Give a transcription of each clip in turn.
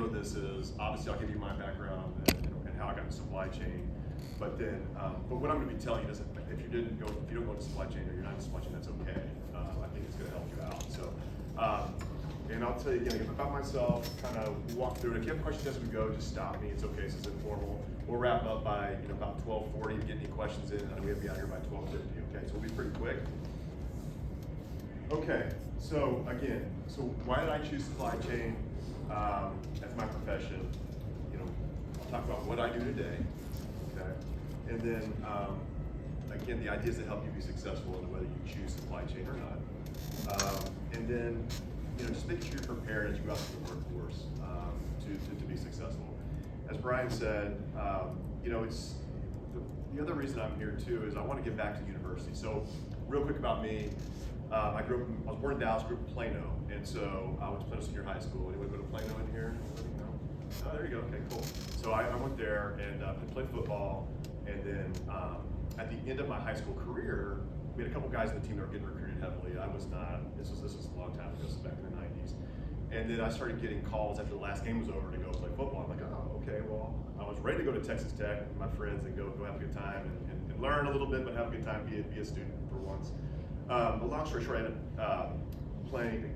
what this is. Obviously, I'll give you my background and how I got into supply chain. But then, but what I'm going to be telling you doesn't. If you don't go into supply chain or you're not in supply chain, that's okay. I think it's going to help you out. So, and I'll tell you again about myself. Kind of walk through it. If you have questions as we go, just stop me. It's okay. This is informal. We'll wrap up by about 12:40 to get any questions in, and we have to be out here by 12:50. Okay, so we'll be pretty quick. Okay, so again, so why did I choose supply chain as my profession? I'll talk about what I do today. Okay, and then again, the idea is to help you be successful in whether you choose supply chain or not. And then just make sure you're prepared as you go out to the workforce to be successful. As Brian said, it's the other reason I'm here too is I want to give back to the university. So real quick about me, I was born in Dallas, grew up in Plano, and so I went to Plano Senior High School. Anyone go to Plano in here? No? Oh, there you go. Okay, cool. So I went there and played football, and then at the end of my high school career, we had a couple guys in the team that were getting recruited heavily. I was not. This was a long time ago. This was back in the '90s. And then I started getting calls after the last game was over to go play football. I'm like, oh, okay, well, I was ready to go to Texas Tech with my friends and go have a good time and learn a little bit, but have a good time, be a student for once. But long story short, I ended up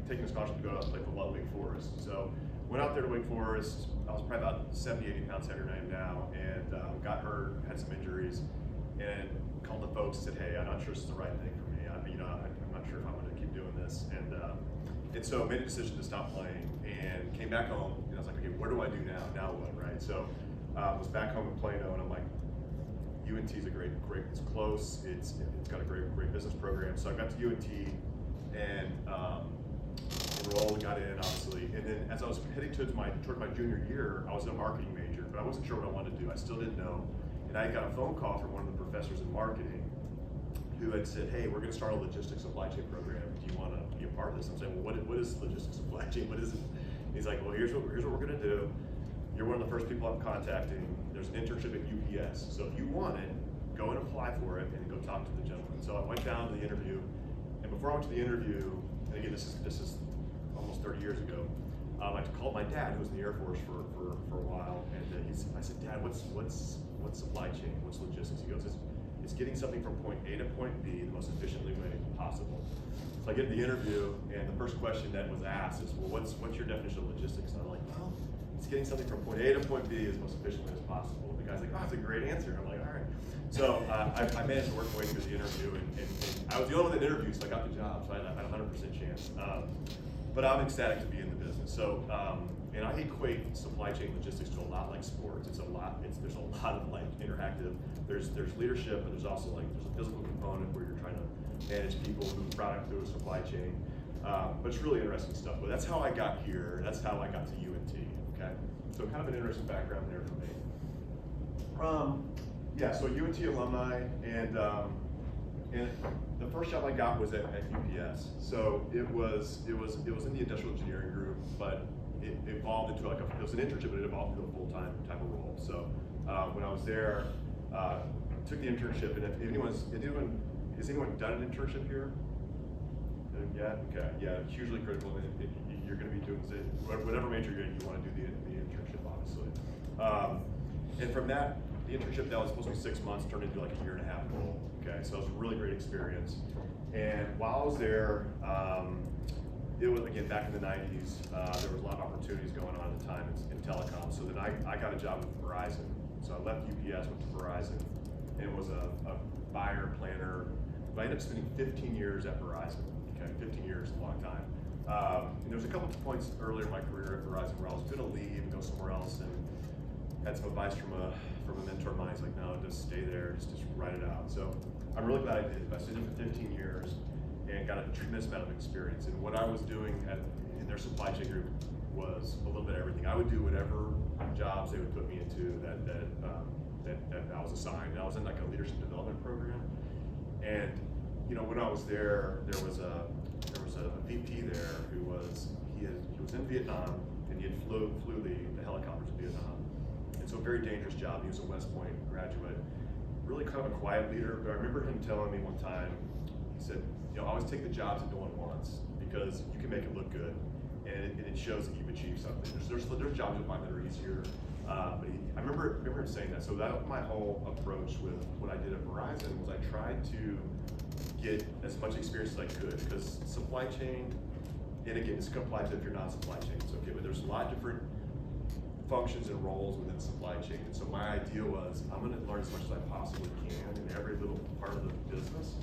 taking a scholarship to go out and play football at Wake Forest. So went out there to Wake Forest. I was probably about 70, 80 pounds heavier than I am now, and got hurt, had some injuries, and called the folks and said, hey, I'm not sure this is the right thing for me. I'm not sure if I'm going to keep doing this. And so made a decision to stop playing and came back home. And I was like, okay, what do I do now? Now what, right? So was back home in Plano, and I'm like, UNT is a great, it's close. It's got a great business program. So I got to UNT and enrolled, got in obviously. And then as I was heading towards my junior year, I was a marketing major, but I wasn't sure what I wanted to do. I still didn't know. And I got a phone call from one of the professors in marketing who had said, hey, we're going to start a logistics supply chain program. Do you want to be a part of this? I'm saying, well, what is logistics supply chain? What is it? He's like, well, here's what we're going to do. You're one of the first people I'm contacting. There's an internship at UPS. So if you want it, go and apply for it and go talk to the gentleman. So I went down to the interview, and before I went to the interview, and again, this is almost 30 years ago, I called my dad, who was in the Air Force for a while, and I said, Dad, what's supply chain? What's logistics? He goes, it's getting something from point A to point B the most efficiently way possible. So I get the interview, and the first question that was asked is, well, what's your definition of logistics? And I'm like, well, it's getting something from point A to point B as most efficiently as possible. The guy's like, oh, that's a great answer. I'm like, all right. So I managed to work my way through the interview, and I was the only one that interviewed, so I got the job, so I had a 100% chance. But I'm ecstatic to be in the business. So, and I equate supply chain logistics to a lot like sports. There's a lot of like interactive. There's leadership, but there's also there's a physical component where you're trying to manage people, move product through a supply chain. But it's really interesting stuff. But that's how I got here. That's how I got to UNT. Okay, so kind of an interesting background there for me. Yeah, so UNT alumni, and the first job I got was at UPS. So it was in the industrial engineering group, but it evolved into it was an internship, but it evolved into a full-time type of role. So when I was there, took the internship, and has anyone done an internship here? Yeah, okay, yeah, hugely critical. You're going to be doing whatever major you're in, you want to do the internship, obviously. And from that, the internship that was supposed to be 6 months turned into like a year and a half role. Okay, so it was a really great experience. And while I was there, it was again back in the '90s. There was a lot of opportunities going on at the time in telecom. So then I got a job with Verizon. So I left UPS, went to Verizon, and was a buyer planner. But I ended up spending 15 years at Verizon. Okay, 15 years is a long time. And there was a couple of points earlier in my career at Verizon where I was going to leave and go somewhere else, and had some advice from a mentor of mine. He's like, no, just stay there, just write it out. So I'm really glad I did. I stayed there for 15 years and got a tremendous amount of experience. And what I was doing in their supply chain group was a little bit of everything. I would do whatever jobs they would put me into that I was assigned. I was in like a leadership development program, and when I was there was a VP there who was in Vietnam, and he had flew the helicopters in Vietnam. So a very dangerous job. He was a West Point graduate, really kind of a quiet leader, but I remember him telling me one time, he said, always take the jobs that no one wants, because you can make it look good. and it shows that you've achieved something. There's jobs of mine that are easier. But I remember him saying that. So that was my whole approach with what I did at Verizon was I tried to get as much experience as I could, because supply chain, and again, this applies if you're not supply chain, it's okay, but there's a lot of different functions and roles within supply chain. And so my idea was, I'm gonna learn as much as I possibly can in every little part of the business.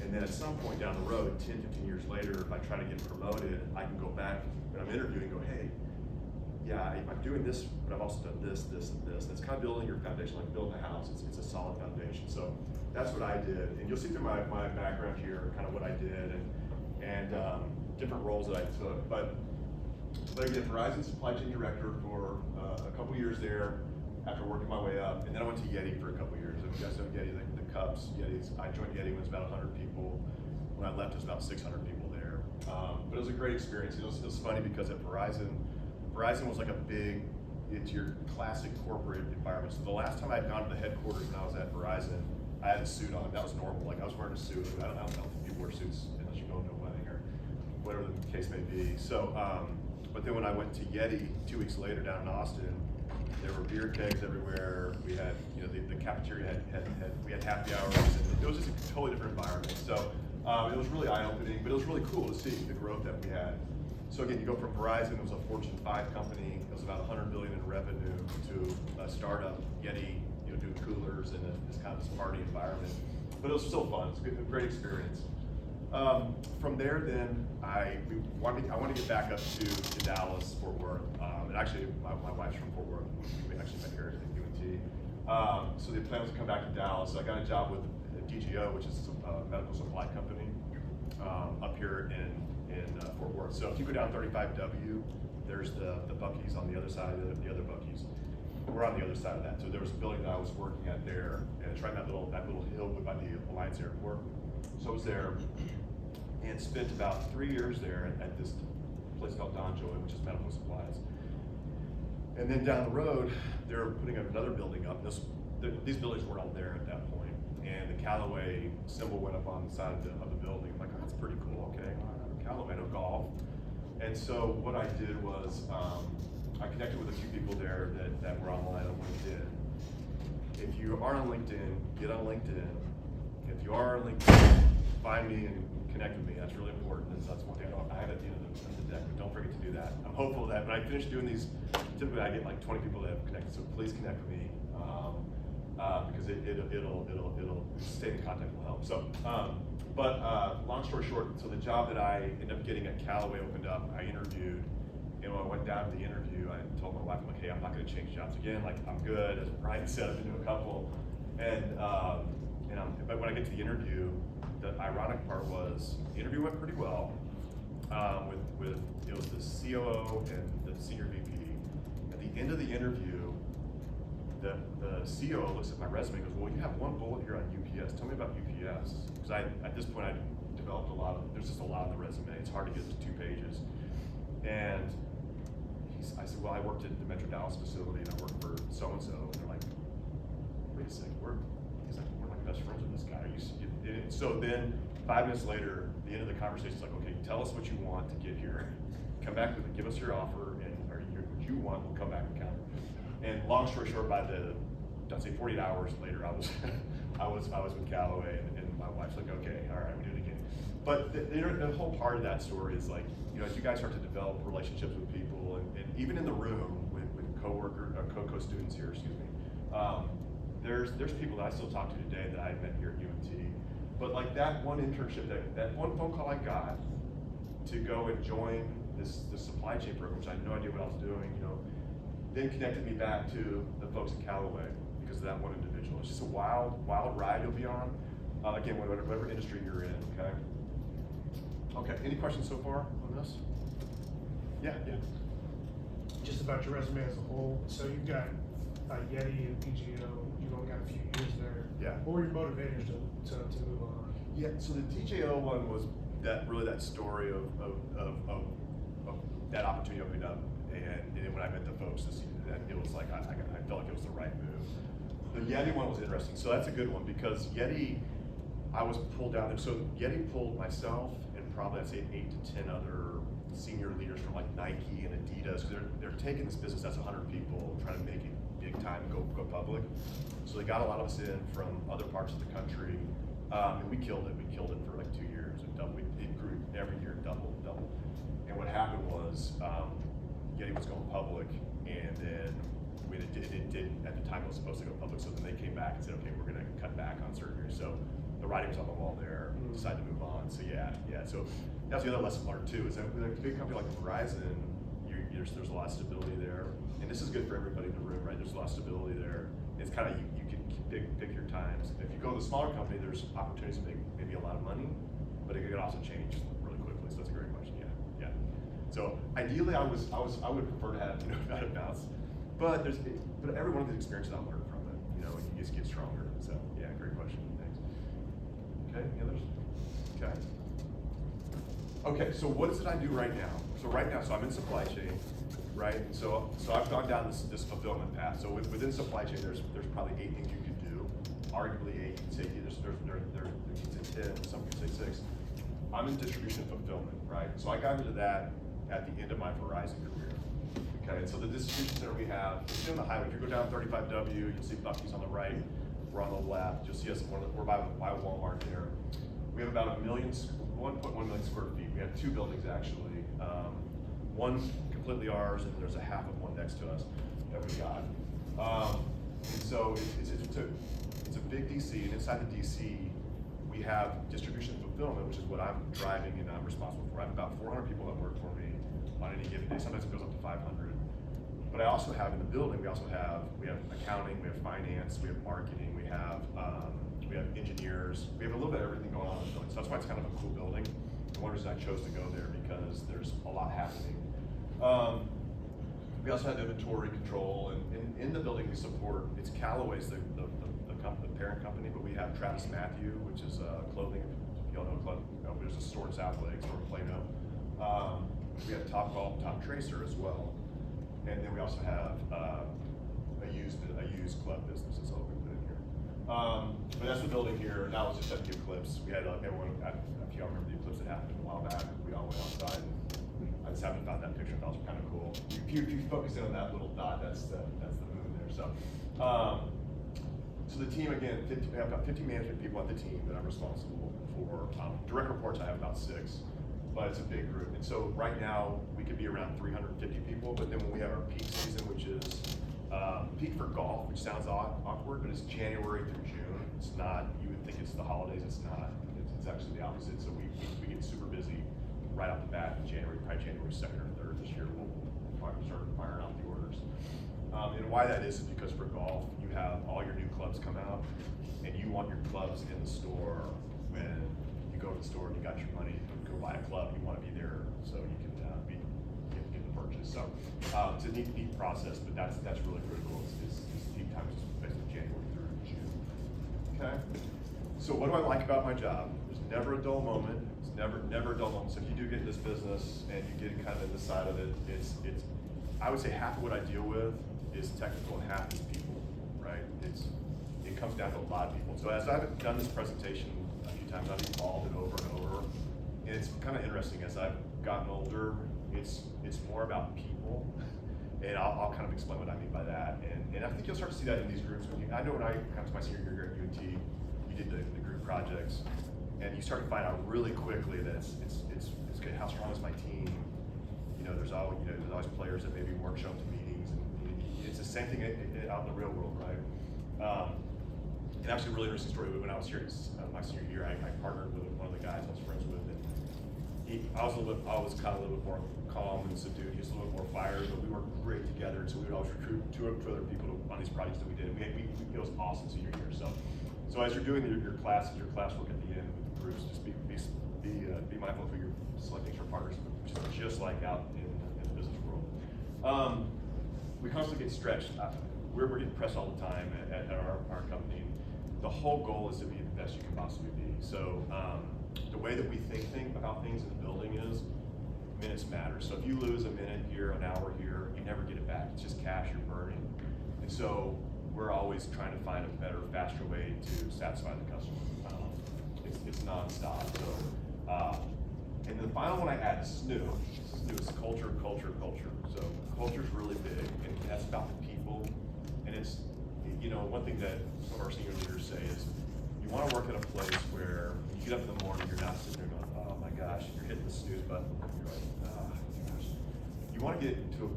And then at some point down the road, 10, 15 years later, if I try to get promoted, I can go back when I'm interviewing and go, hey, yeah, I'm doing this, but I've also done this, this, and this. And it's kind of building your foundation, like building a house. It's a solid foundation. So that's what I did. And you'll see through my background here, kind of what I did and different roles that I took. But again, Verizon supply chain director for a couple years there after working my way up. And then I went to Yeti for a couple years. If you guys know Yeti, the cups, Yetis, I joined Yeti when it was about 100 people. When I left, it was about 600 people there. But it was a great experience. It was funny because at Verizon was like a big, it's your classic corporate environment. So the last time I had gone to the headquarters when I was at Verizon, I had a suit on. That was normal. Like I was wearing a suit. I don't think people wear suits unless you go to a wedding or whatever the case may be. So, but then when I went to Yeti 2 weeks later down in Austin, there were beer kegs everywhere. We had, the cafeteria we had happy hours, and it was just a totally different environment. So it was really eye-opening, but it was really cool to see the growth that we had. So again, you go from Verizon, it was a Fortune 5 company, it was about $100 billion in revenue, to a startup, Yeti, doing coolers and this kind of this party environment. But it was still fun. It's a great experience. From there, then I wanted to get back up to Dallas, Fort Worth, and actually my wife's from Fort Worth. We actually met here at UNT. So the plan was to come back to Dallas. So I got a job with DGO, which is a medical supply company up here in Fort Worth. So if you go down 35W, there's the Buc-ee's on the other side of the other Buc-ee's. We're on the other side of that. So there was a building that I was working at there, and it's right in that little hill by the Alliance Airport. So I was there and spent about 3 years there at this place called Don Joy, which is medical supplies. And then down the road, they're putting another building up. These buildings weren't all there at that point, and the Callaway symbol went up on the side of the building. I'm like, oh, that's pretty cool. Okay, Callaway, no golf. And so what I did was I connected with a few people there that were online on LinkedIn. If you aren't on LinkedIn, get on LinkedIn. If you are on LinkedIn, find me and connect with me. That's really important. That's one thing I have at the end of the deck, but don't forget to do that. I'm hopeful that when I finish doing these, typically I get like 20 people that have connected, so please connect with me because it'll stay in contact will help. So, but long story short, so the job that I ended up getting at Callaway opened up. I interviewed, and when I went down to the interview, I told my wife, I'm like, hey, I'm not going to change jobs again. Like, I'm good. As Brian said, I've been to a couple, but when I get to the interview, the ironic part was the interview went pretty well. With it was the COO and the senior VP. At the end of the interview, the COO looks at my resume and goes, well, you have one bullet here on UPS. Tell me about UPS. Because at this point I developed there's just a lot on the resume. It's hard to get to 2 pages. And I said, well, I worked at the Metro Dallas facility and I worked for so-and-so. And they're like, wait a second, he's like, we're like best friends with this guy. So then 5 minutes later, the end of the conversation is like, okay, tell us what you want to get here. Come back with it, give us your offer, and what you want, we'll come back and count. And long story short, by I'd say 48 hours later, I was with Callaway, and my wife's like, okay, all right, we do it again. But the whole part of that story is like, as you guys start to develop relationships with people, and even in the room with co-students here, there's people that I still talk to today that I met here at UNT. But like that one internship, that one phone call I got to go and join this supply chain program, which I had no idea what I was doing, then connected me back to the folks at Callaway because of that one individual. It's just a wild ride you'll be on. Again, whatever industry you're in, okay? Okay, any questions so far on this? Yeah. Just about your resume as a whole. So you've got Yeti and DGO, you've only got a few years there. Yeah. What were your motivators to move on? Yeah, so the DJO one was that story of that opportunity opening up, and then when I met the folks, it was like I felt like it was the right move. The Yeti one was interesting, so that's a good one because Yeti, I was pulled down there. So Yeti pulled myself and probably I'd say 8 to 10 other senior leaders from like Nike and Adidas, because they're taking this business that's 100 people, trying to make it big time and go public. So they got a lot of us in from other parts of the country, and we killed it. We killed it for like 2 years, and it grew every year, double. And what happened was, Yeti was going public, and then when it did at the time it was supposed to go public, so then they came back and said, okay, we're gonna cut back on certain areas. So the writing was on the wall there, decided to move on. So yeah. So that's the other lesson learned too, is that with a big company like Verizon, there's a lot of stability there. And this is good for everybody in the room, right? There's a lot of stability there. It's kind of, you can pick your times. If you go to the smaller company, there's opportunities to make maybe a lot of money, but it could also change really quickly. So that's a great question, yeah. So ideally, I would prefer to have, out of bounds, but every one of these experiences I learned from it, and you just get stronger. So yeah, great question, thanks. Okay, any others? Okay, so what is it I do right now? So right now, I'm in supply chain, right? So I've gone down this fulfillment path. So within supply chain, there's probably 8 things you could do. Arguably 8, you could say there's 10, some could say 6. I'm in distribution and fulfillment, right? So I got into that at the end of my Verizon career. Okay, and so the distribution center we have, it's on the highway. If you go down 35W, you'll see Bucky's on the right. We're on the left. You'll see us, we're by Walmart there. We have about 1.1 million square feet. We have 2 buildings actually. One completely ours, and there's a half of one next to us that we got. And so it's a big DC, and inside the DC, we have distribution and fulfillment, which is what I'm driving and I'm responsible for. I have about 400 people that work for me on any given day. Sometimes it goes up to 500. But I also have in the building, we have accounting, we have finance, we have marketing, we have engineers, we have a little bit of everything going on in the building. So that's why it's kind of a cool building. And one reason I chose to go there, because there's a lot happening. We also have inventory control, and in the building we support, it's Callaway's the parent company, but we have Travis Matthew, which is clothing, if y'all know clothing. There's a store in South Lake, store in Plano. We have Top Golf, Top Tracer as well. And then we also have a used club business that's all we put in here. But that's the building here. Now let's just have a few clips. We had everyone, if y'all remember the eclipse that happened a while back, we all went outside. I just happened to find that picture, that was kind of cool. If you focus in on that little dot, that's the moon there. So the team, again, I have about 50 management people on the team that I'm responsible for. Direct reports, I have about 6, but it's a big group. And so right now, we could be around 350 people, but then when we have our peak season, which is peak for golf, which sounds awkward, but it's January through June. It's not, you would think it's the holidays, it's not. It's actually the opposite. So we get super busy right off the bat in January, probably January 2nd or 3rd this year, we'll start firing out the orders. And why that is because for golf, you have all your new clubs come out, and you want your clubs in the store when you go to the store and you got your money to go buy a club, you want to be there so you can get the purchase. So it's a neat process, but that's really critical. It's peak times, basically January through June. Okay. So what do I like about my job? There's never a dull moment. It's never a dull moment. So if you do get in this business and you get kind of in the side of it, it's I would say half of what I deal with is technical and half is people, right? It comes down to a lot of people. So as I've done this presentation a few times, I've evolved it over and over. And it's kind of interesting, as I've gotten older, it's more about people. And I'll kind of explain what I mean by that. And I think you'll start to see that in these groups. I know when I come to my senior year here at UNT, we did the group projects, and you start to find out really quickly that it's good. How strong is my team? There's always players that maybe weren't shown to meetings, and it's the same thing out in the real world, right? And actually, a really interesting story. When I was here my senior year, I partnered with one of the guys I was friends with, and I was kind of a little bit more calm and subdued. He was a little bit more fired, but we worked great together. And so we would always recruit two other people on these projects that we did. It was awesome senior year. So as you're doing your class work at the end with the groups, just be mindful of who you're selecting your partners, just like out in the business world. We constantly get stretched. We're getting pressed all the time at our company. The whole goal is to be the best you can possibly be. So the way that we think about things in the building is minutes matter. So if you lose a minute here, an hour here, you never get it back. It's just cash you're burning. And so we're always trying to find a better, faster way to satisfy the customer. It's nonstop. So, and the final one I add, this is new, is culture. So culture's really big, and that's about the people. And it's, you know, one thing that some of our senior leaders say is, you wanna work at a place where you get up in the morning, you're not sitting there going, oh my gosh, you're hitting the snooze button, you're like, oh gosh. You wanna get to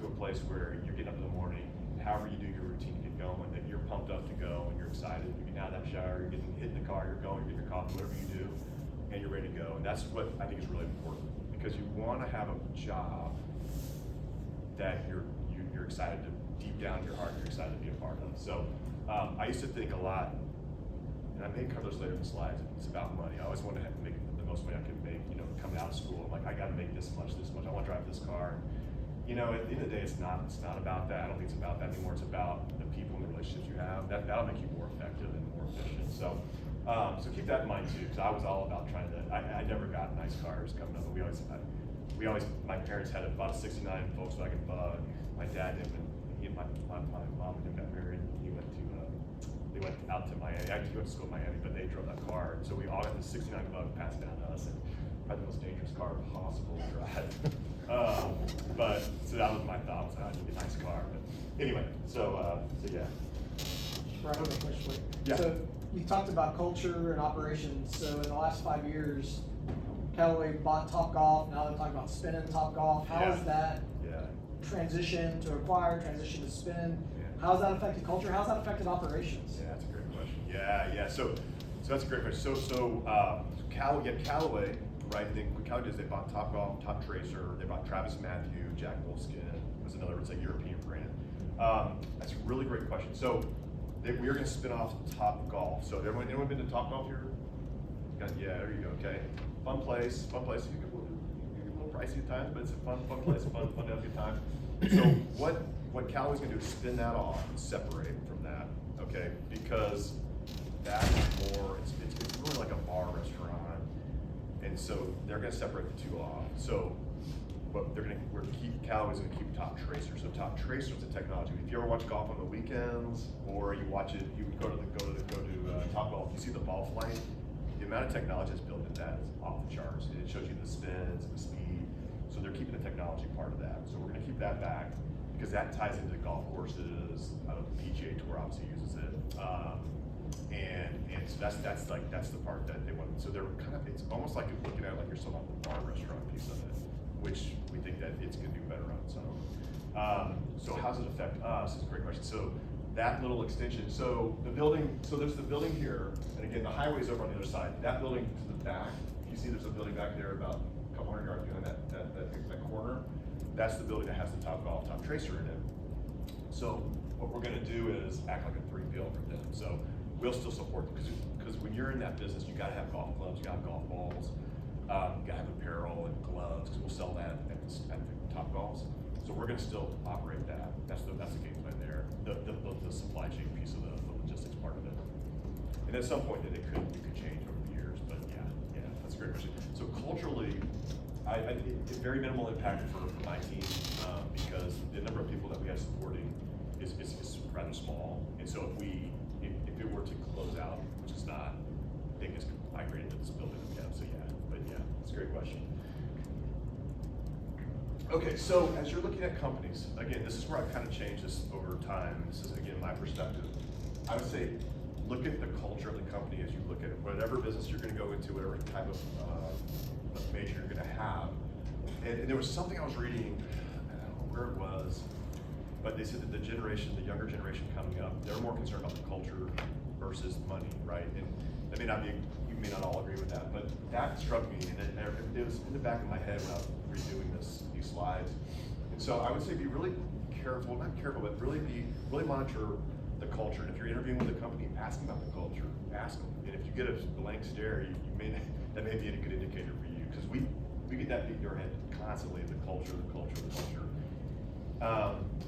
a place where you're getting up in the morning, however you do your routine, get going, that you're pumped up to go and you're excited, you're getting out of that shower, you're hitting the car, you're going, you're getting your coffee, whatever you do, and you're ready to go. And that's what I think is really important, because you wanna have a job that you're excited to, deep down in your heart, you're excited to be a part of. So I used to think a lot, and I may cover this later in the slides, it's about money. I always wanted to have to make the most money I could make, you know, coming out of school. I'm like, I gotta make this much, I wanna drive this car. You know, at the end of the day, it's not about that. I don't think it's about that anymore. It's about the people and the relationships you have. That'll make you more effective and more efficient. So, so keep that in mind too, because I was all about trying to. I never got nice cars coming up. We always, my parents had bought a '69 Volkswagen Bug. My dad did, and my mom and him got married. They went out to Miami. Actually, he went to school in Miami, but they drove that car. So we all got the '69 Bug passed down to us, and probably the most dangerous car possible to drive. But so that was my thought, was I need a nice car. But anyway, so yeah. Right, okay, question. Yeah. So you talked about culture and operations. So in the last 5 years, Callaway bought Topgolf. Now they're talking about spinning Topgolf. How has that transition to acquire, transition to spin? Yeah. How's that affected culture? How's that affected operations? Yeah, that's a great question. Yeah. So that's a great question. So Callaway. Right, what Callaway did is they bought Topgolf, Top Tracer, they bought Travis Matthew, Jack Wolfskin was another, it's a European brand. That's a really great question. So we are going to spin off Topgolf. So anyone been to Topgolf here? Yeah, there you go. Okay, fun place. You get a little pricey at times, but it's a fun place, fun to have a good time. So what Callaway's going to do is spin that off and separate from that. Okay, because that's more. It's really like a bar restaurant. And so they're going to separate the two off. So Callaway's going to keep Top Tracer. So Top Tracer is a technology. If you ever watch golf on the weekends, or you watch it, you go to Topgolf, you see the ball flight. The amount of technology that's built into that is off the charts. It shows you the spins, the speed. So they're keeping the technology part of that. So we're going to keep that back because that ties into golf courses. The PGA Tour obviously uses it. And so that's the part that they want. So they're it's almost like you're looking at it like you're selling off the bar restaurant piece of it, which we think that it's going to do better on its own. So how does it affect us? Is a great question. So that little extension. So the building. So there's the building here, and again the highway's over on the other side. That building to the back. You see, there's a building back there about a couple hundred yards behind that corner. That's the building that has the Topgolf, Top Tracer in it. So what we're going to do is act like a 3PL for them. So we'll still support them because when you're in that business, you got to have golf clubs, you got to have golf balls, you got to have apparel and gloves because we'll sell that at the Topgolfs. So we're going to still operate that. That's the game plan there. The supply chain piece of the logistics part of it. And at some point, we could change over the years. But yeah, that's a great question. So culturally, it's very minimal impact for my team because the number of people that we have supporting is rather small. And so if it were to close out, which is not, I think it's migrated to this building again. So yeah, it's a great question. Okay, so as you're looking at companies, again, this is where I've kind of changed this over time. And this is again my perspective. I would say look at the culture of the company as you look at it. Whatever business you're going to go into, whatever type of major you're going to have. And there was something I was reading, I don't know where it was, but they said that the younger generation coming up, they're more concerned about the culture versus money, right? And that you may not all agree with that, but that struck me, and it was in the back of my head when I was redoing these slides. And so I would say be really careful, not careful, but really monitor the culture. And if you're interviewing with a company, ask them about the culture. Ask them. And if you get a blank stare, that may be a good indicator for you, because we get that beat in our head constantly, the culture.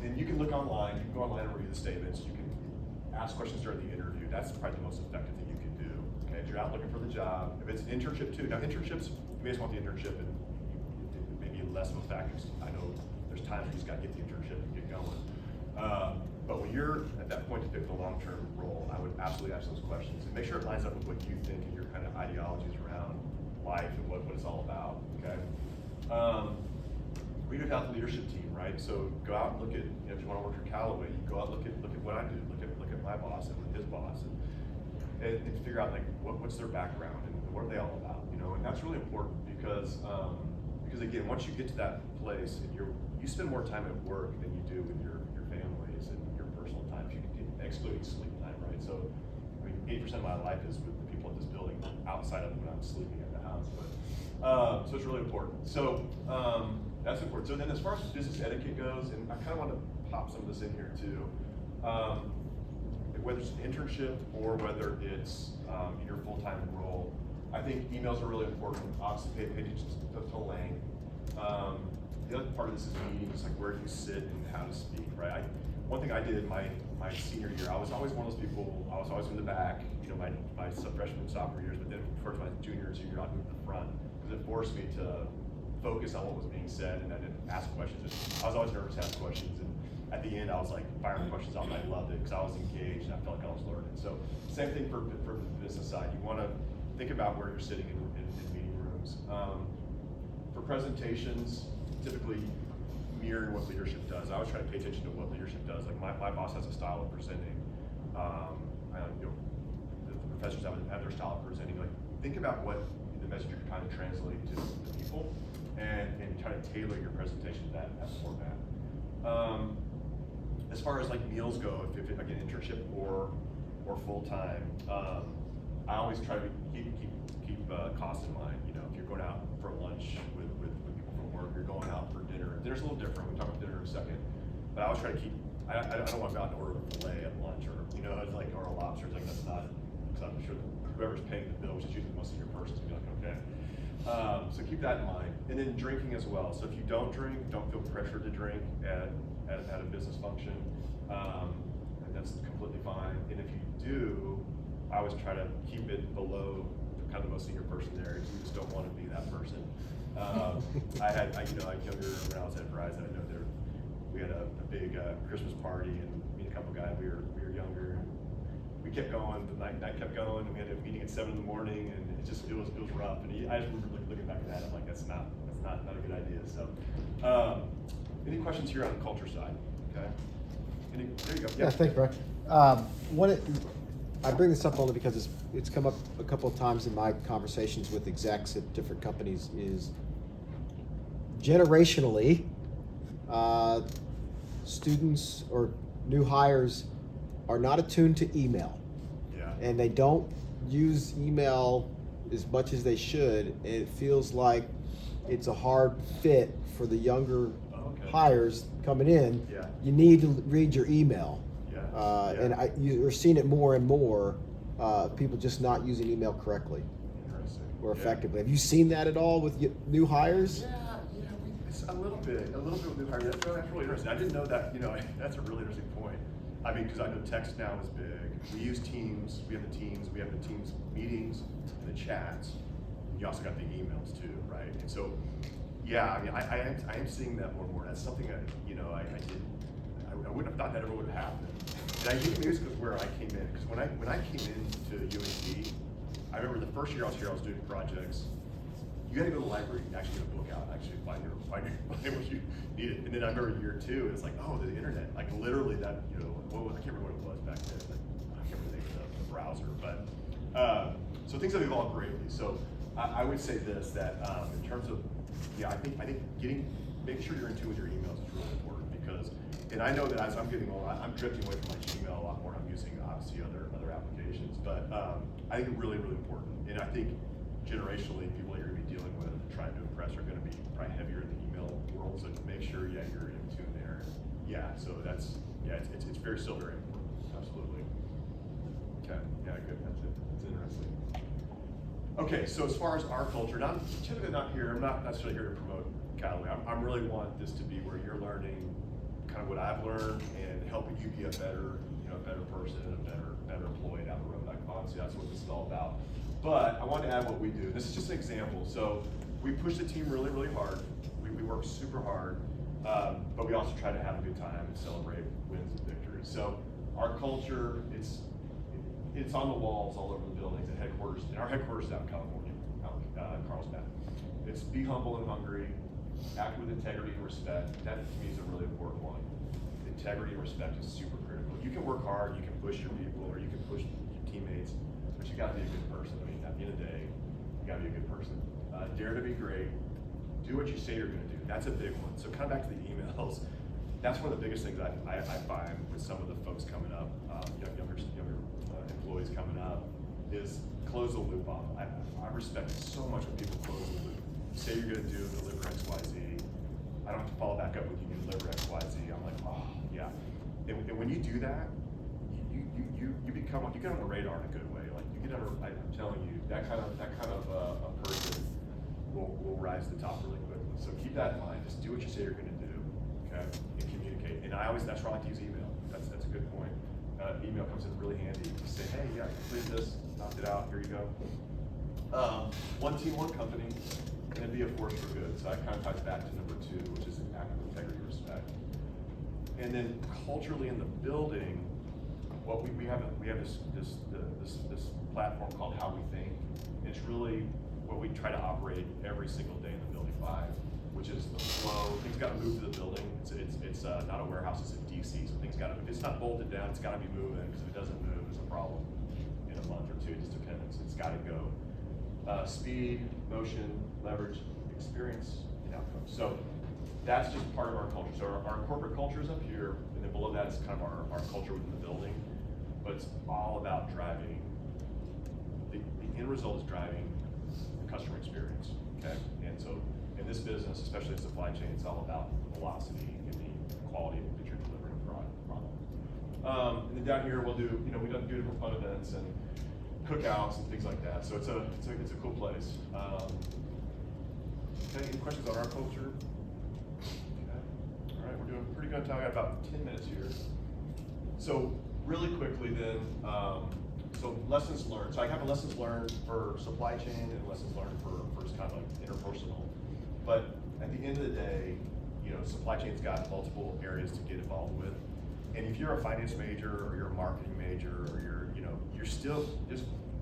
And you can look online, you can go online and review the statements, you can ask questions during the interview. That's probably the most effective thing you can do. Okay, if you're out looking for the job, if it's an internship too. Now internships, you may just want the internship and it may be less of a factor. I know there's times where you just gotta get the internship and get going. But when you're at that point to pick the long-term role, I would absolutely ask those questions and make sure it lines up with what you think and your kind of ideologies around life and what it's all about. even about the leadership team, right? So go out and look at, if you want to work for Callaway, you go out and look at what I do, look at my boss and his boss, and figure out like what's their background and what are they all about, and that's really important because again, once you get to that place and you spend more time at work than you do with your families and your personal time, excluding sleep time, right? So, I mean, 80% of my life is with the people at this building outside of when I'm sleeping at the house, but so it's really important. So that's important. So then as far as business etiquette goes, and I kind of want to pop some of this in here too, whether it's an internship or whether it's in your full-time role, I think emails are really important. Obviously, pay attention to length. The other part of this is meetings, like where you sit and how to speak, right? One thing I did my senior year, I was always one of those people, I was always in the back, my freshman and sophomore years, but then towards my junior and senior year, I moved to the front, because it forced me to focus on what was being said, and I didn't ask questions. I was always nervous to ask questions, and at the end, I was like firing questions out, and I loved it, because I was engaged, and I felt like I was learning. So, same thing for the business side. You want to think about where you're sitting in meeting rooms. For presentations, typically mirroring what leadership does. I always try to pay attention to what leadership does. Like my boss has a style of presenting. The professors have their style of presenting. Like think about what the message you're trying to translate to the people, and try to tailor your presentation to that format. As far as like meals go, if again internship or full time, I always try to keep costs in mind. If you're going out for lunch with people from work, you're going out for dinner. Dinner's a little different. We'll talk about dinner in a second. But I always try to keep. I don't want to go out and order a filet at lunch, or it's like or a lobster. It's like that's not. Because I'm sure whoever's paying the bill, which is usually most of your person, is gonna be like, okay. So keep that in mind. And then drinking as well. So if you don't drink, don't feel pressured to drink at a business function. And that's completely fine. And if you do, I always try to keep it below kind of the most senior person there, because you just don't want to be that person. I had younger when I was at Verizon. I know we had a big Christmas party, and me and a couple guys, we were younger. And we kept going. The night kept going, and we had a meeting at 7 in the morning, and it was rough. And I just remember looking back at that. I'm like, that's not a good idea. So, any questions here on the culture side? Okay. There you go. Yeah, thanks, Brian. I bring this up only because it's come up a couple of times in my conversations with execs at different companies. Is generationally, students or new hires are not attuned to email. Yeah. And they don't use email as much as they should. And it feels like it's a hard fit for the younger hires coming in. Yeah. You need to read your email. Yeah. And you're seeing it more and more, people just not using email correctly or effectively. Have you seen that at all with new hires? Yeah, it's a little bit with new hires. That's really interesting. I didn't know that. That's a really interesting point. I mean, because I know text now is big. We use Teams. We have the Teams meetings and the chats. You also got the emails too, right? And so, yeah, I mean, I am seeing that more and more. That's something that I wouldn't have thought that ever would have happened. And I think maybe it's because where I came in. Because when I came into UNC, I remember the first year I was here, I was doing projects. You had to go to the library and actually get a book out, actually find what you needed. And then I remember year 2, it's like, oh, the internet, like literally that, I can't remember what it was back then. Like, I can't remember the browser, but so things have evolved greatly. So I would say this, that in terms of, I think making sure you're in tune with your emails is really important, because, and I know that as I'm getting older, I'm drifting away from my Gmail a lot more. I'm using obviously other applications, but I think it's really, really important. And I think generationally, people that you're going to be dealing with and trying to impress are going to be probably heavier in the email world. So make sure, you're in tune there. So that's, it's still very important. Absolutely. Okay. Yeah, good. That's it. That's interesting. Okay, so as far as our culture, typically not here. I'm not necessarily here to promote Callaway. I really want this to be where you're learning kind of what I've learned and helping you be a better person and a better employee down the road. Honestly, that's what this is all about. But I want to add what we do. This is just an example. So we push the team really, really hard. We work super hard, but we also try to have a good time and celebrate wins and victories. So our culture, it's on the walls all over the buildings at headquarters. And our headquarters is out in California, out in Carlsbad. It's be humble and hungry, act with integrity and respect. That to me is a really important one. Integrity and respect is super critical. You can work hard, you can push your people, or you can push your teammates, but you gotta be a good person. I mean, at the end of the day, you gotta be a good person. Dare to be great. Do what you say you're gonna do. That's a big one. So kind of back to the emails. That's one of the biggest things I find with some of the folks coming up, younger employees coming up, is close the loop on them. I respect so much when people close the loop. Say you're gonna deliver X, Y, Z. I don't have to follow back up with you deliver X, Y, Z. I'm like, oh yeah. And when you do that, you get on the radar in a good way. Like you get on. I'm telling you, that kind of a person will rise to the top really quickly. So keep that in mind. Just do what you say you're gonna do, okay? And communicate. And that's why I like to use email. That's a good point. Email comes in really handy. You say, hey, yeah, I completed this, knocked it out, here you go. One team, one company, and be a force for good. So that kind of ties back to number 2, which is act with integrity, respect. And then culturally in the building, what we have this platform called How We Think. It's really what we try to operate every single day in the building by, which is the flow. Things got to move to the building. It's not a warehouse, it's a DC. So things got to, if it's not bolted down, it's got to be moving, because if it doesn't move, there's a problem in a month or two. It just depends. It's got to go. Speed, motion, leverage, experience, and outcomes. So that's just part of our culture. So our corporate culture is up here, and then below that is kind of our culture within the building. But it's all about driving, the end result is driving the customer experience, okay? And so in this business, especially in supply chain, it's all about velocity and the quality that you're delivering a product. And then down here, we'll do, we do different fun events and cookouts and things like that. So it's a cool place. Okay, any questions on our culture? Okay. All right, we're doing pretty good time. I got about 10 minutes here. So really quickly then, so lessons learned. So I have a lessons learned for supply chain and lessons learned for kind of like interpersonal. But at the end of the day, supply chain's got multiple areas to get involved with. And if you're a finance major or you're a marketing major or you're still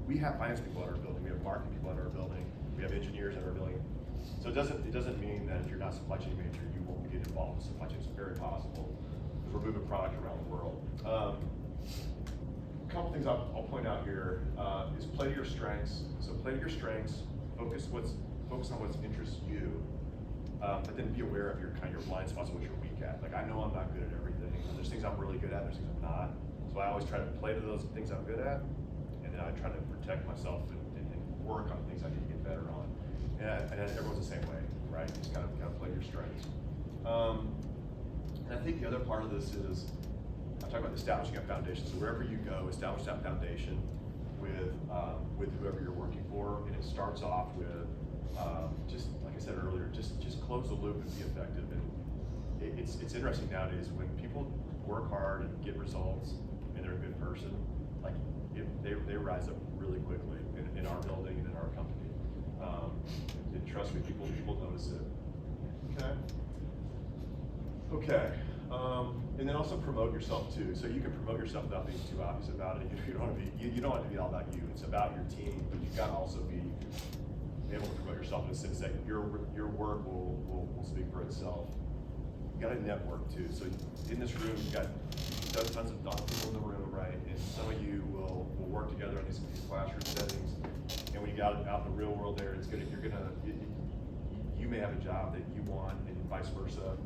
we have finance people at our building, we have marketing people at our building, we have engineers at our building. So it doesn't mean that if you're not a supply chain major, you won't get involved with supply chain. It's very possible because we're moving product around the world. A couple things I'll point out here is play to your strengths. So play to your strengths, focus on what interests you, but then be aware of your blind spots and what you're weak at. Like I know I'm not good at everything. There's things I'm really good at, there's things I'm not. So I always try to play to those things I'm good at, and then I try to protect myself and work on things I need to get better on. And everyone's the same way, right? You just gotta play your strengths. And I think the other part of this is, I'm talking about establishing a foundation. So wherever you go, establish that foundation with whoever you're working for, and it starts off with just like I said earlier, just close the loop and be effective. And it's interesting nowadays when people work hard and get results and they're a good person, like they rise up really quickly in our building and in our company. And trust me, people notice it. Okay. And then also promote yourself too. So you can promote yourself without being too obvious about it. You don't want to be all about you. It's about your team, but you got to also be able to promote yourself in the sense that your work will speak for itself. You got to network too. So in this room, you've got tons of people in the room, right? And some of you will work together in these classroom settings. And when you get out in the real world there, you may have a job that you want, and vice versa.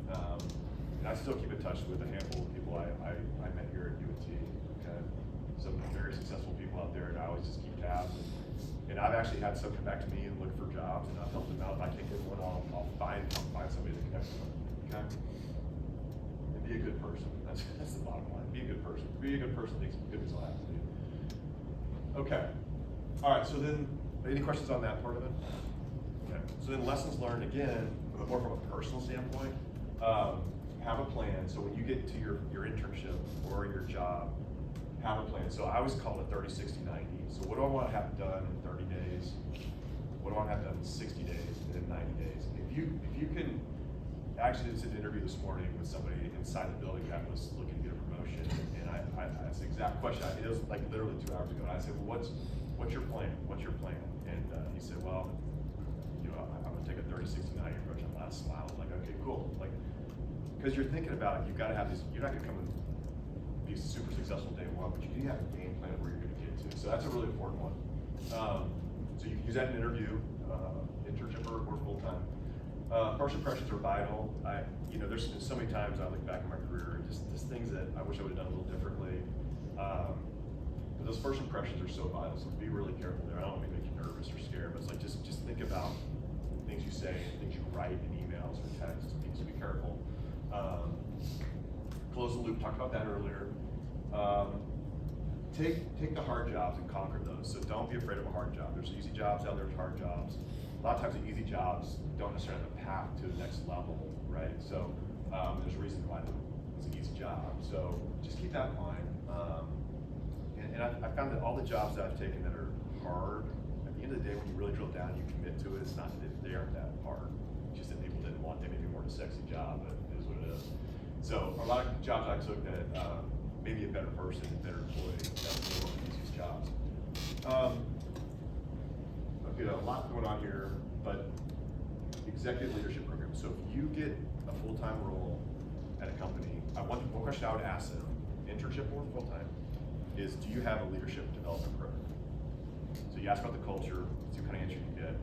And I still keep in touch with a handful of people I met here at UNT. Okay, some very successful people out there, and I always just keep tabs. And I've actually had some come back to me and look for jobs, and I've helped them out. If I can't get one, I'll find somebody to connect with them. Okay, and be a good person. That's the bottom line. Be a good person. Be a good person. Things good things will happen to you. Okay. All right. So then, any questions on that part of it? Okay. So then, lessons learned again, more from a personal standpoint. Have a plan. So when you get to your internship or your job, have a plan. So I always call it 30, 60, 90. So what do I want to have done in 30 days? What do I want to have done in 60 days and in 90 days? If you can, I actually did an interview this morning with somebody inside the building that was looking to get a promotion, and I asked the exact question. It was like literally 2 hours ago, and I said, well, what's your plan? What's your plan? And he said, well, I'm going to take a 30, 60, 90 approach. And I smiled like, cool. Like, because you're thinking about it, you've got to have these, you're not going to come and be super successful day one, but you need to have a game plan of where you're going to get to. So that's a really important one. So you can use that in an interview, internship or full-time. First impressions are vital. There's been so many times I look back in my career, just things that I wish I would have done a little differently. But those first impressions are so vital, so be really careful there. I don't want to make you nervous or scared, but it's like just think about things you say, things you write in emails or texts. So be careful. Close the loop, talked about that earlier. Take the hard jobs and conquer those. So don't be afraid of a hard job. There's easy jobs out there, there's hard jobs. A lot of times the easy jobs don't necessarily have a path to the next level, right? So there's a reason why it's an easy job. So just keep that in mind. And I found that all the jobs that I've taken that are hard, at the end of the day, when you really drill down, you commit to it, it's not that they aren't that hard. It's just that people didn't want, they maybe more a sexy job, but it is what it is. So a lot of jobs I took that maybe a better person, a better employee, that was one of the easiest jobs. Okay, a lot going on here, but executive leadership program. So if you get a full-time role at a company, one question I would ask them, internship or full-time, is do you have a leadership development program? So you ask about the culture, see what kind of answer you get.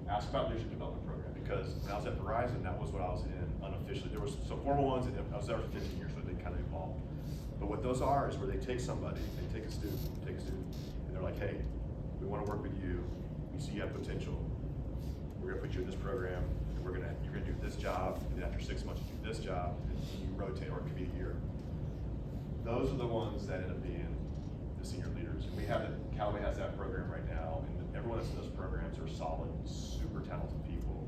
Ask about leadership development program, because when I was at Verizon, that was what I was in unofficially. There was some formal ones, and I was there for 15 years, so they kind of evolved. But what those are is where they take somebody, they take a student, and they're like, hey, we want to work with you. We see you have potential. We're gonna put you in this program, and you're gonna do this job, and then after 6 months you do this job, and you rotate, or it could be a year. Those are the ones that end up being the senior leaders. And we have that, Callaway has that program right now, and everyone that's in those programs are solid, super talented people.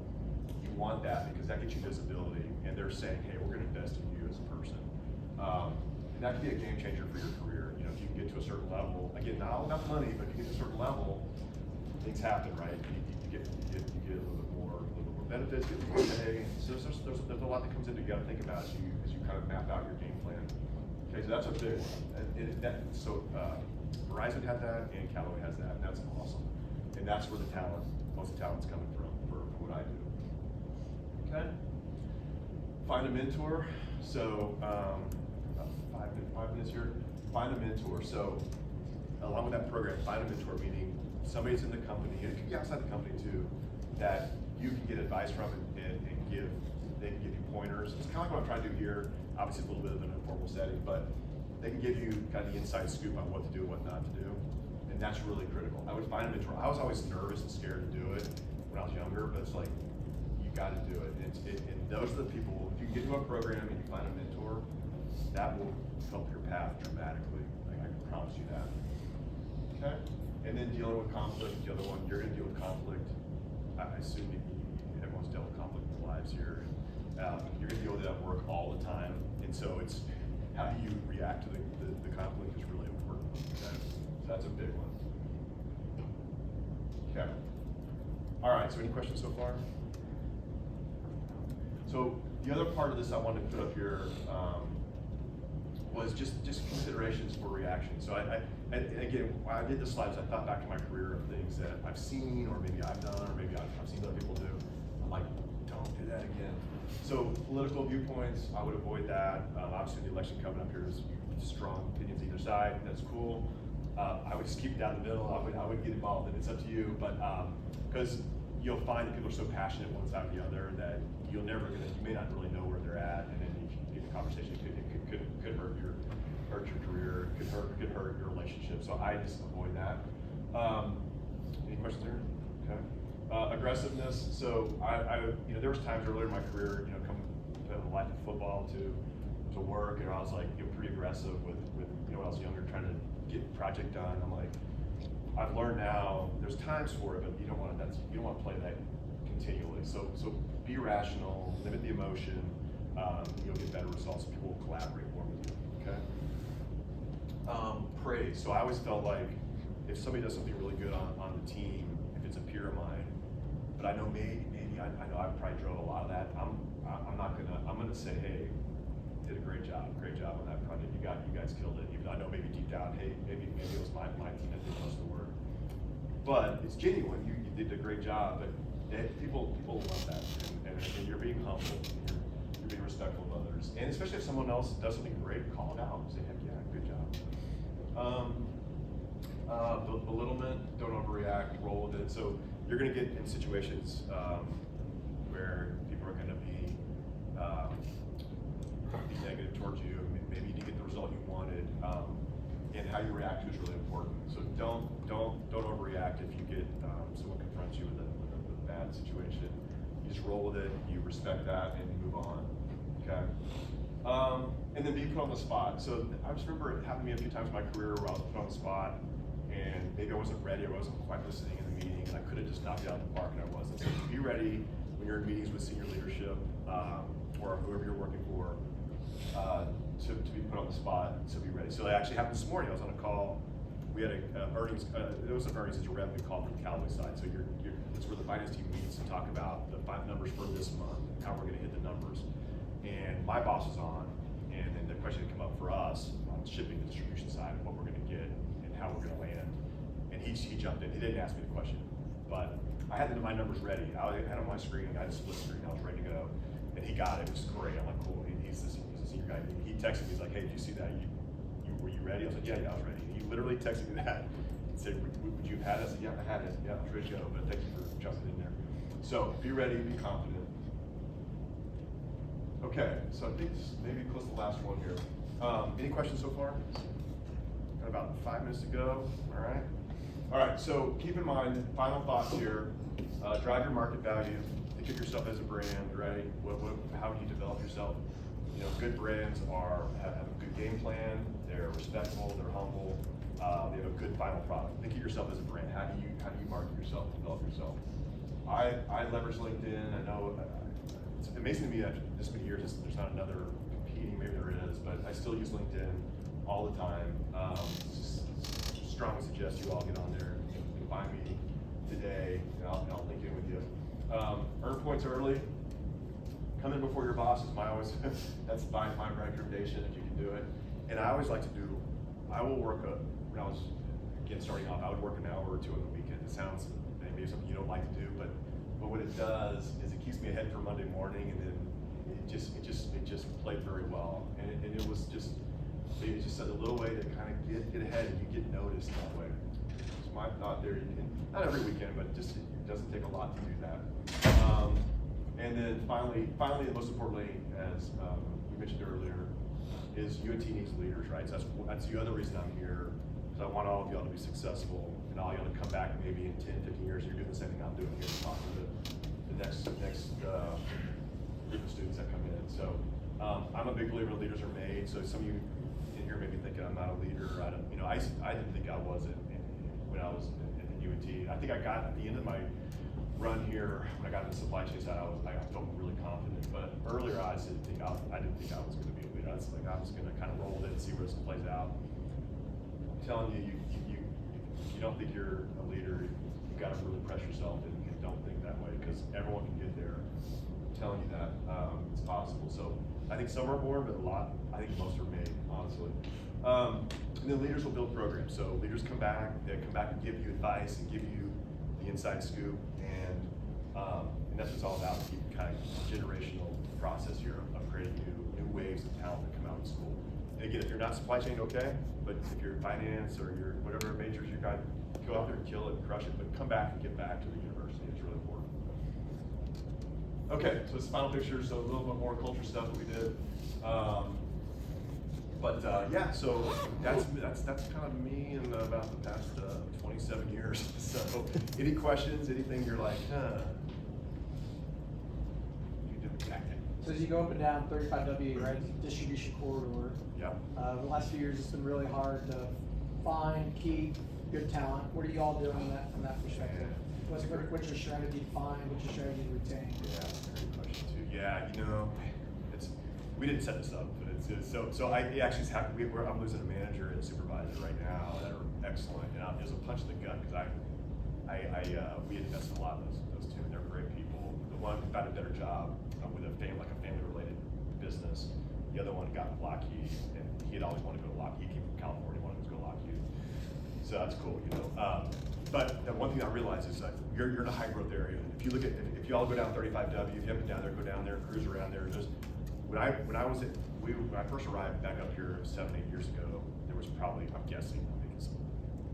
You want that because that gets you visibility, and they're saying, hey, we're gonna invest in you as a person. And that can be a game changer for your career. If you can get to a certain level, again, not all about money, but if you get to a certain level, things happen, right? You get a little bit more benefits, get more pay. So there's a lot that comes in that you got to think about as you kind of map out your game plan. Okay, so that's a big one. Verizon had that, and Callaway has that, and that's awesome. And that's where most of the talent's coming from for what I do. Okay. Find a mentor. So about 5 minutes here. Find a mentor. So along with that program, find a mentor, meaning somebody's in the company, and it could be outside the company too, that you can get advice from and they can give you pointers. It's kind of like what I'm trying to do here. Obviously a little bit of an informal setting, but they can give you kind of the inside scoop on what to do and what not to do. And that's really critical. I would find a mentor. I was always nervous and scared to do it when I was younger, but it's like, you gotta do it. And those are the people, if you get into a program and you find a mentor, that will help your path dramatically. Like, I can promise you that. Okay? And then dealing with conflict, the other one, you're gonna deal with conflict. I assume everyone's dealt with conflict in their lives here. You're gonna deal with it at work all the time. And so it's, how do you react to the conflict is really important. Okay? So that's a big one. Okay. All right, so any questions so far? So the other part of this I wanted to put up here was just considerations for reaction. So again, when I did the slides, I thought back to my career of things that I've seen, or maybe I've done, or maybe I've seen other people do. I'm like, don't do that again. So political viewpoints, I would avoid that. Obviously the election coming up here is strong opinions either side, that's cool. I would just keep it down the middle. I would get involved, and it's up to you, but because you'll find that people are so passionate one side or the other that you may not really know where they're at, and then if you get a conversation, it could hurt your career, it could hurt your relationship. So I just avoid that. Any questions there? Okay. Aggressiveness. So there was times earlier in my career, coming from the life of football to work, and I was like, pretty aggressive with when I was younger, trying to get a project done. I'm like, I've learned now, there's times for it, but you don't want to play that continually. So be rational, limit the emotion. You'll get better results. People will collaborate more with you. Okay. Praise. So I always felt like if somebody does something really good on the team, if it's a peer of mine, but I know maybe I know I probably drove a lot of that. I'm gonna say, hey, did a great job on that project. You guys killed it. Even though I know maybe deep down, hey, maybe it was my team that did most of the work. But it's genuine. You did a great job. But people love that, and you're being humble. and especially if someone else does something great, call it out. Say, heck yeah, good job. Belittlement, don't overreact, roll with it. So you're gonna get in situations where people are gonna be negative towards you. Maybe you didn't get the result you wanted, and how you react to is really important. So don't overreact if you get someone confronts you with a bad situation. You just roll with it, you respect that, and you move on. Okay. And then being put on the spot. So I just remember it happened to me a few times in my career where I was put on the spot, and maybe I wasn't ready, or I wasn't quite listening in the meeting, and I could have just knocked it out of the park, and I wasn't. So be ready when you're in meetings with senior leadership, or whoever you're working for, to be put on the spot. So be ready. So it actually happened this morning. I was on a call. We had a earnings. It wasn't earnings; it's a revenue call from the Callaway side. So it's where the finance team meets to talk about the numbers for this month, how we're going to hit the numbers. And my boss was on, and then the question had come up for us on shipping and distribution side of what we're going to get and how we're going to land. And he jumped in. He didn't ask me the question, but I had my numbers ready. I had on my screen. I had a split screen. I was ready to go, and he got it. It was great. I'm like, cool. He's a senior guy. He texted me. He's like, hey, did you see that? Were you ready? I was like, yeah, I was ready. He literally texted me that and said, would you have had it? I said, yeah, I had it. Yeah, I was ready to go. But thank you for jumping in there. So be ready. Be confident. Okay, so I think maybe close to the last one here. Any questions so far? Got about 5 minutes to go. All right. All right. So keep in mind, final thoughts here. Drive your market value. Think of yourself as a brand, right? How do you develop yourself? You know, good brands have a good game plan. They're respectful. They're humble. They have a good final product. Think of yourself as a brand. How do you market yourself? Develop yourself. I leverage LinkedIn. I know. It's amazing to me after this many years, there's not another competing, maybe there is, but I still use LinkedIn all the time. Strongly suggest you all get on there. You can find me today, and I'll link in with you. Earn points early. Come in before your boss is that's my recommendation if you can do it. And I always like to do, I will work when I was, again, starting off, I would work an hour or two on the weekend. It sounds maybe something you don't like to do, but what it does is it keeps me ahead for Monday morning, and then it just played very well, and it was just a little way to kind of get ahead, and you get noticed that way. It's my thought there. You can, not every weekend, but just it doesn't take a lot to do that. And then finally, and most importantly, as we mentioned earlier, is UNT needs leaders, right? So that's the other reason I'm here, because I want all of y'all to be successful, and all y'all to come back maybe in 10, 15 years, and you're doing the same thing I'm doing here, talking to the next group of students that come in. So I'm a big believer leaders are made. So some of you in here may be thinking I'm not a leader. I didn't think I was when I was at UNT. I think I got at the end of my run here, when I got into the supply chain side, I felt really confident. But earlier, I didn't think I was going to be a leader. I was like, I was going to kind of roll with it and see where this plays out. I'm telling you, if you don't think you're a leader, you got to really press yourself and don't think that way, because everyone can get there. I'm telling you that it's possible. So I think some are born, but I think most are made, honestly. And then leaders will build programs. So leaders come back and give you advice and give you the inside scoop, and that's what it's all about. Keep kind of generational process here of creating new waves of talent that come out of school. And again, if you're not supply chain, okay, but if you're finance or you're whatever majors you got, go out there and kill it and crush it, but come back and get back to the university. It's really important. Okay, so this is the final picture, so a little bit more culture stuff that we did. Yeah, so that's kind of me in about the past 27 years. So any questions, anything you're like, you did exactly. So as you go up and down 35W, right, distribution corridor, Yeah. The last few years it's been really hard to find, keep good talent. What are you all doing from that perspective? What's your strategy to find? What's your strategy to retain? Yeah, that's a great question too. Yeah, we didn't set this up, but so I actually I'm losing a manager and a supervisor right now that are excellent, and it was a punch in the gut, because we had invested a lot in those two, and they're great people. The one found a better job with a family related business. The other one got Lockheed, and he had always wanted to go to Lockheed. He came from California, wanted to go to Lockheed. So that's cool, But the one thing I realized is that you're in a high growth area. If you all go down 35W, if you haven't been down there, go down there, cruise around there. when I first arrived back up here 7, 8 years ago, there was probably, I'm guessing, I think it's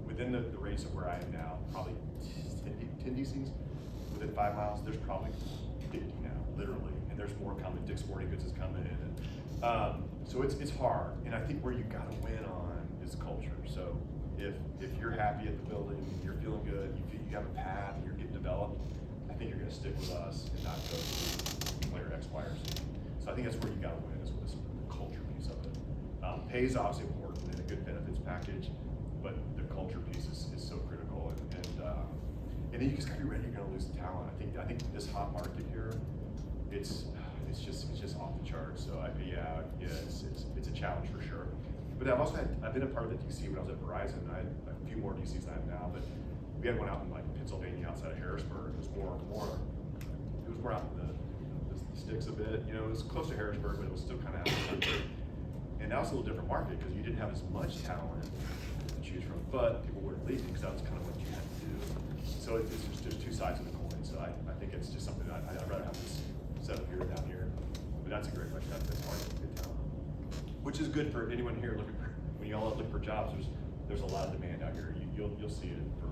within the radius of where I am now, probably 10 DCs. Within 5 miles, there's probably 50 now, literally, and there's more coming. Dick's Sporting Goods is coming, and so it's hard. And I think where you got to win on is culture. So if you're happy at the building, you're feeling good, you have a path, and you're getting developed, I think you're going to stick with us and not go to player X, Y, or Z. So I think that's where you got to win is with the culture piece of it. Pay is obviously important and a good benefits package, but the culture piece is so critical. And then you just got to be ready. You're going to lose the talent. I think this hot market here, it's just off the charts. So it's a challenge for sure. But I've been a part of the DC when I was at Verizon. I had a few more DCs than I have now, but we had one out in like Pennsylvania outside of Harrisburg. It was more out in the sticks a bit. You know, it was close to Harrisburg, but it was still kind of out in the country. And now it's a little different market because you didn't have as much talent to choose from, but people weren't leaving because that was kind of what you had to do. So it's just there's two sides of the coin. So I think it's just something I'd rather have this set up here or down here. But that's a great question. That's hard to get talent, which is good for anyone here looking for. When you all look for jobs, there's a lot of demand out here. You'll see it for